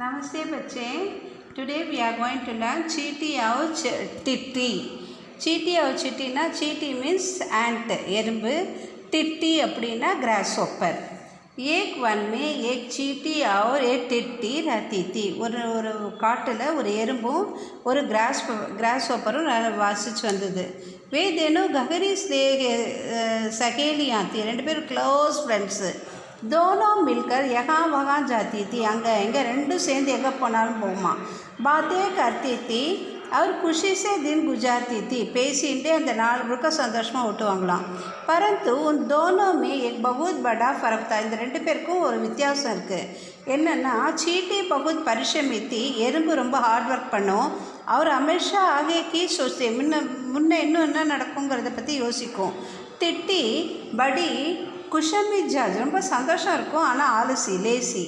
Namaste बच्चे. Today we are going to learn चीटी और टिट्टी. चीटी और चिट्टी ना चीटी मीन्स ant एறும்பு, टिट्टी அப்படின்னா grasshopper. एक वन में एक चीटी और एक टिट्टी रहती थी. ஒரு காட்டில் ஒரு எறும்பும் ஒரு grasshopperும் வாசிச்சு வந்தது. वे दोनों गहरी सहेलियाँ थी. ரெண்டு பேரும் க்ளோஸ் ஃப்ரெண்ட்ஸு. दोनों मिलकर यहाँ वहाँ जाती थी. அங்கே இங்கே ரெண்டும் சேர்ந்து எங்கே போனாலும் போகுமா. बातें करती थी और खुशी से दिन गुजारती थी. பேசிகிட்டே அந்த நாள் முழுக்க சந்தோஷமாக ஓட்டுவாங்களாம். परंतु उन दोनों में एक बहुत बड़ा फ़र्क था. இந்த ரெண்டு பேருக்கும் ஒரு வித்தியாசம் இருக்குது. என்னென்னா चीटी बहुत परिश्रमी थी. எறும்பு ரொம்ப ஹார்ட் ஒர்க் பண்ணும். அவர் हमेशा आगे की सोचते முன்ன இன்னும் என்ன நடக்குங்கிறத பற்றி யோசிக்கும். टिट्टी बड़ी खुशम मिजाज ரொம்ப சந்தோஷம் இருக்கும். ஆனால் ஆலசி லேசி.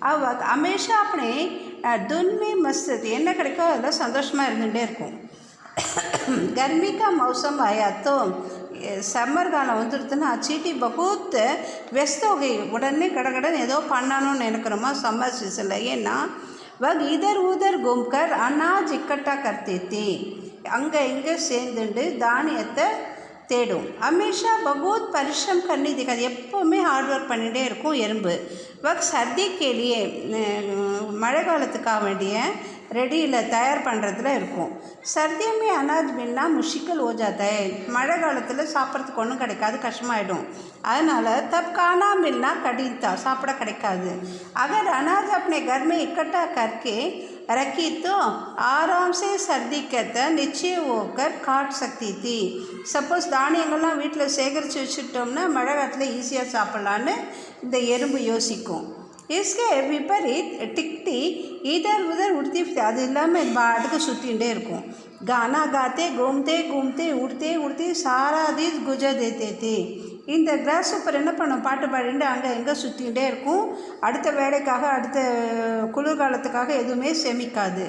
அவ हमेशा अपने धुन में मस्त என்ன கிடைக்கோ அதெல்லாம் சந்தோஷமாக இருந்துகிட்டே இருக்கும். गर्मी का मौसम आया तो சம்மர் காலம் வந்துடுதுன்னா चीटी बहुत व्यस्त हो गई. உடனே கடகடன் ஏதோ பண்ணணும்னு நினைக்கிறோமா சம்மர் சீசனில். ஏன்னா वह इधर उधर घूमकर अनाज इकट्ठा करती थी. அங்கே இங்கே சேர்ந்துட்டு தானியத்தை தேடும். हमेशा बहुत परिश्रम करनी दिखाது. எப்போவுமே ஹார்ட் ஒர்க் பண்ணிகிட்டே இருக்கும் எறும்பு. वक्त सर्दी के लिए மழை காலத்துக்காக வேண்டிய ரெடியில் தயார் பண்ணுறதுல இருக்கும். सर्दी में अनाज मिलना मुश्किल हो जाता है. மழை காலத்தில் சாப்பிட்றதுக்கு ஒன்றும் கிடைக்காது, கஷ்டமாயிடும். அதனால் तब खाना मिलना कठिन था. சாப்பிட கிடைக்காது. अगर अनाज अपने घर में इकट्ठा करके रखी तो आराम से सर्दी के तहत निश्चय होकर काट सकती थी. சப்போஸ் தானியங்கள்லாம் வீட்டில் சேகரித்து வச்சுட்டோம்னா மழை காலத்தில் ஈஸியாக சாப்பிட்லான்னு இந்த எறும்பு யோசிக்கும். इसके विपरीत टिट्टी इधर उधर उड़ती. அது இல்லாமல் பாட்டுக்கு சுற்றிகிட்டே இருக்கும். गाना गाते घूमते घूमते उड़ते उड़ते सारा दिन गुजर देते थे. இந்த கிராஸ்ஹாப்பர் என்ன பண்ணும், பாட்டு பாடிட்டு அங்கே எங்கே சுற்றிகிட்டே இருக்கும். அடுத்த வேலைக்காக அடுத்த குளிர்காலத்துக்காக எதுவுமே சேமிக்காது.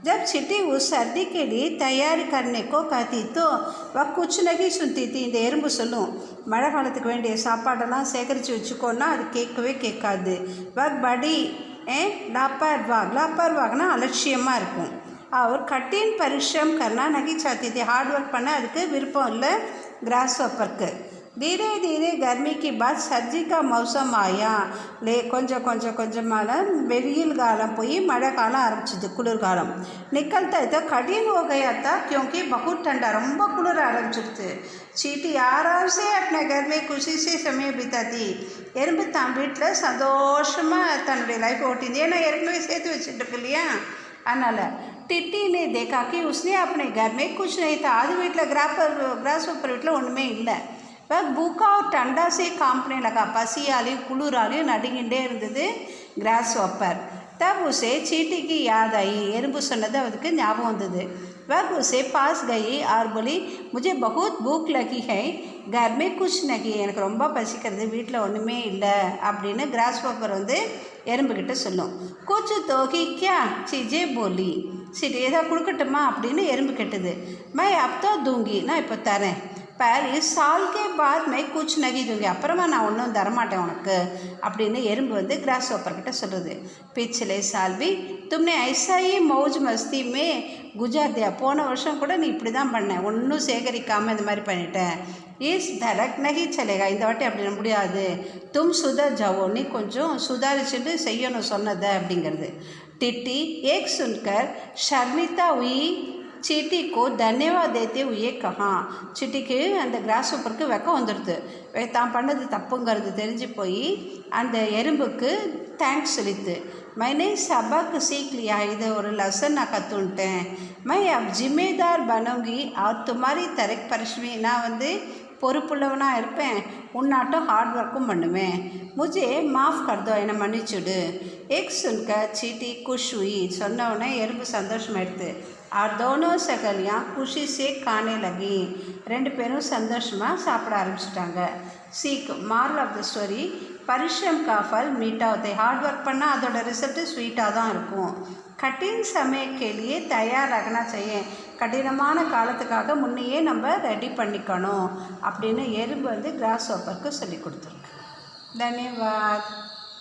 जब चीटी उस सर्दी के लिए तैयारी करने को कहती तो वह कुछ नहीं सुनती थी. இந்த எறும்பு சொல்லும், மழை காலத்துக்கு வேண்டிய சாப்பாடெல்லாம் சேகரித்து வச்சுக்கோன்னா அது கேட்கவே கேட்காது. वह बड़ी लापरवाहனா அலட்சியமாக இருக்கும். और कठिन परिश्रम करना नहीं चाहती थी. हार्ड वर्क பண்ண அதுக்கு விருப்பம் இல்லை கிராஸ்ஹாப்பருக்கு. धीरे धीरे गर्मी की बाद सर्दी का मौसम आया. கொஞ்சம் கொஞ்சமாக வெயில் காலம் போய் மழை காலம் ஆரம்பிச்சிது, குளிர்காலம். निकलता है तो कठिन हो गया था क्योंकि बहुत ठंडा. ரொம்ப குளிர ஆரம்பிச்சிடுது. चीटी आराम से अपने घर में खुशी से समय बिताती. எறும்பு தான் வீட்டில் சந்தோஷமாக தன்னுடைய லைஃப் ஓட்டிந்து. ஏன்னா ஏற்கனவே சேர்த்து வச்சுட்டு இருக்கு இல்லையா, அதனால். टिट्टी ने देखा कि उसने अपने घर में कुछ नहीं था. அது வீட்டில் கிராஸ்ஹாப்பர் வீட்டில் ஒன்றுமே இல்லை. वह भूखा और ठंडा से कांपने लगा. பசியாலையும் குளிராலையும் நடுங்கிட்டே இருந்தது கிராஸ்ஹாப்பர். तब उसे चीटी की याद आई. எறும்பு சொன்னது அதுக்கு ஞாபகம் வந்தது. वह उसे पास गई और बोली, मुझे बहुत भूख लगी है, घर में कुछ नहीं. எனக்கு ரொம்ப பசிக்கிறது, வீட்டில் ஒன்றுமே இல்லை அப்படின்னு கிராஸ்ஹாப்பர் எறும்புக்கிட்ட சொல்லும். कुछ दोगी क्या चीज़े बोली. சரி ஏதாவது கொடுக்கட்டுமா அப்படின்னு எறும்பு கேட்டது. मैं अब तो दूंगी, நான் இப்போ தரேன். पर इस साल के बाद मैं कुछ नहीं दूंगी, அப்புறமா நான் ஒன்றும் தரமாட்டேன் உனக்கு அப்படின்னு எறும்பு கிராஸ்ஹாப்பர் கிட்ட சொல்கிறது. पिछले साल भी तुमने ऐसा ही मौज मस्ती में गुजार दिया. போன வருஷம் கூட நீ இப்படி தான் பண்ண, ஒன்றும் சேகரிக்காமல் இந்த மாதிரி பண்ணிட்டேன். இஸ் தரக் நகி சலேகா, இந்த வாட்டி அப்படி முடியாது. தும் சுதர் ஜாவோ, நீ கொஞ்சம் சுதாரிச்சுட்டு செய்யணும் சொன்னதை அப்படிங்கிறது. टिट्टी एक सुनकर शर्मिता हुई. चीटी को धन्यवाद देते हुए कहा. चीटीக்கு அந்த கிராஸ்ஹாப்பருக்கு வெக்கம் வந்துடுது. தான் பண்ணது தப்புங்கிறது தெரிஞ்சு போய் அந்த எறும்புக்கு தேங்க்ஸ் சொல்லித்து. मैंने सबक सीख लिया, இது ஒரு லெசன் நான் கற்றுன்ட்டேன். मैं अब जिम्मेदार बनूंगी और तुम्हारी तरह परिश्रमी, நான் பொறுப்புள்ளவனாக இருப்பேன், உன்னாட்டம் ஹார்ட் ஒர்க்கும் பண்ணுவேன். முझे மாஃப் கர்தோ, என்னை மன்னிச்சுடு. एक सुनकर चीटी खुश हुई. சொன்னவுடனே எறும்பு சந்தோஷமாக எடுத்து. और दोनों सहेलियाँ खुशी से खाने लगी. ரெண்டு பேரும் சந்தோஷமாக சாப்பிட ஆரம்பிச்சிட்டாங்க. सीख மாரல் ஆஃப் த ஸ்டோரி, परिश्रम का फल मीठा होता है. हार्ड वर्क பண்ணால் அதோட ரிசல்ட்டு ஸ்வீட்டாக தான் இருக்கும். कठिन समय के लिए तैयार रखना चाहिए. கடினமான காலத்துக்காக முன்னையே நம்ம ரெடி பண்ணிக்கணும் அப்படின்னு எறும்பு கிராஸ்ஹாப்பருக்கு சொல்லி கொடுத்துருக்கு. தன்யவாத்.